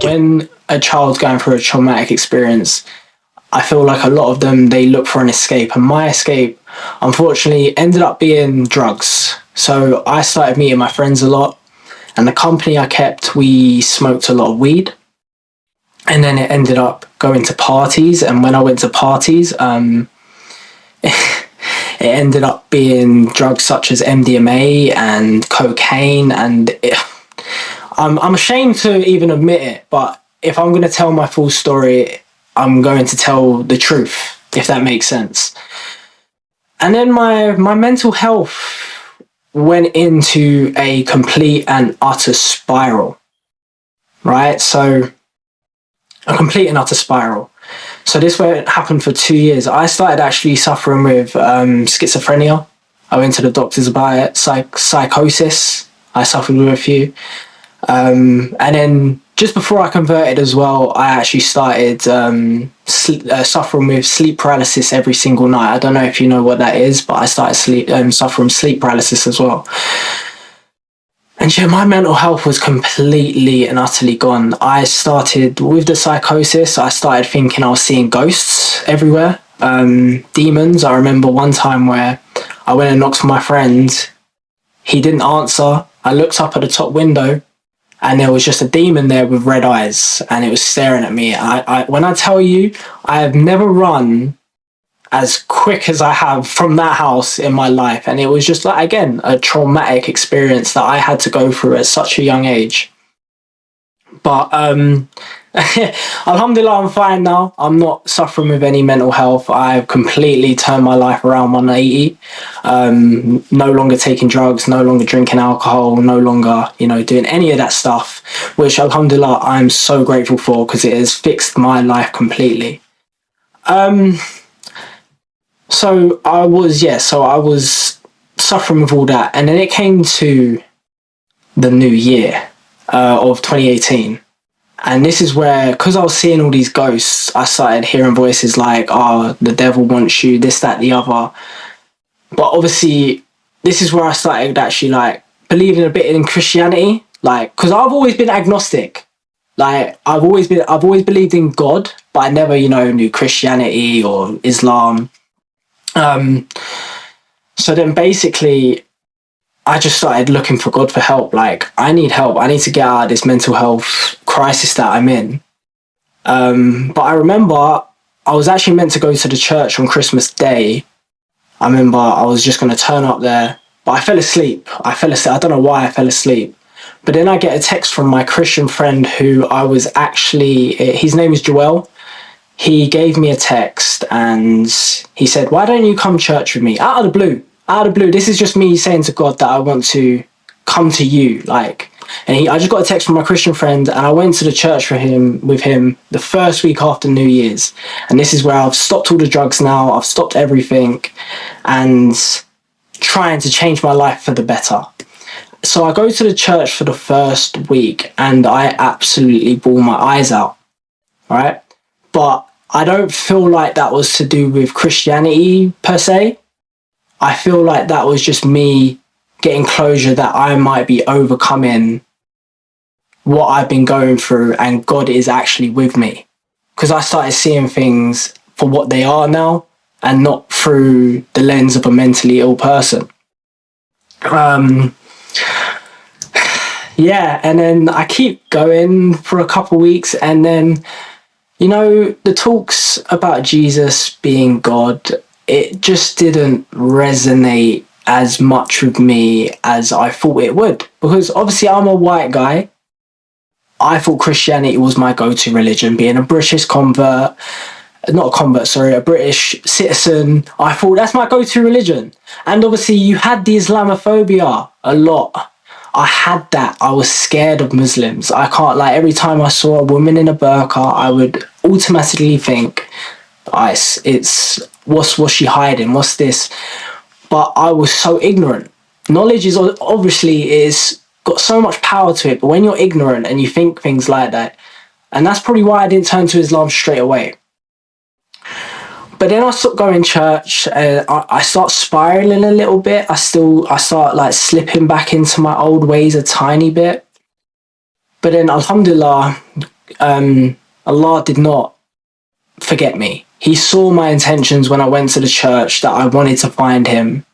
When a child's going through a traumatic experience, I feel like a lot of them, they look for an escape. And my escape, unfortunately, ended up being drugs. So I started meeting my friends a lot. And the company I kept, we smoked a lot of weed. And then it ended up going to parties. And when I went to parties, it ended up being drugs such as MDMA and cocaine. And I'm ashamed to even admit it, but if I'm going to tell my full story, I'm going to tell the truth, if that makes sense. And then my mental health went into a complete and utter spiral, right? So a complete and utter spiral. So this way it happened for 2 years. I started actually suffering with schizophrenia. I went to the doctors about it. Psychosis. I suffered with a few. And then just before I converted as well, I actually started suffering with sleep paralysis every single night. I don't know if you know what that is, but I started suffering sleep paralysis as well. And yeah, my mental health was completely and utterly gone. I started with the psychosis. I started thinking I was seeing ghosts everywhere, demons. I remember one time where I went and knocked for my friend. He didn't answer. I looked up at the top window, and there was just a demon there with red eyes, and it was staring at me. When I tell you, I have never run as quick as I have from that house in my life. And it was just like, again, a traumatic experience that I had to go through at such a young age. But alhamdulillah, I'm fine now. I'm not suffering with any mental health. I've completely turned my life around 180. No longer taking drugs, no longer drinking alcohol, no longer, doing any of that stuff, which alhamdulillah, I'm so grateful for, because it has fixed my life completely. So I was suffering with all that. And then it came to the new year of 2018. And this is where, because I was seeing all these ghosts, I started hearing voices like, oh, the devil wants you, this, that, the other. But obviously, this is where I started actually believing a bit in Christianity. Because I've always been agnostic. I've always believed in God, but I never, knew Christianity or Islam. So then basically I just started looking for God for help. I need help. I need to get out of this mental health crisis that I'm in. But I remember I was actually meant to go to the church on Christmas Day. I remember I was just going to turn up there, but I fell asleep. I don't know why I fell asleep. But then I get a text from my Christian friend who his name is Joel. He gave me a text and he said, why don't you come church with me? Out of the blue. This is just me saying to God that I want to come to you. I just got a text from my Christian friend, and I went to the church with him the first week after New Year's. And this is where I've stopped all the drugs now. I've stopped everything and trying to change my life for the better. So I go to the church for the first week and I absolutely bawl my eyes out. Right? But I don't feel like that was to do with Christianity per se. I feel like that was just me getting closure that I might be overcoming what I've been going through and God is actually with me. Because I started seeing things for what they are now and not through the lens of a mentally ill person. And then I keep going for a couple of weeks, and then the talks about Jesus being God, it just didn't resonate as much with me as I thought it would. Because obviously I'm a white guy. I thought Christianity was my go-to religion, being a British convert. Not a convert, sorry, a British citizen. I thought that's my go-to religion. And obviously you had the Islamophobia a lot. I had that. I was scared of Muslims. I can't every time I saw a woman in a burqa, I would automatically think, it's what's she hiding? What's this? But I was so ignorant. Knowledge is got so much power to it, but when you're ignorant and you think things like that, and that's probably why I didn't turn to Islam straight away. But then I stopped going to church, and I start spiraling a little bit. I start slipping back into my old ways a tiny bit. But then alhamdulillah, Allah did not forget me. He saw my intentions when I went to the church that I wanted to find him.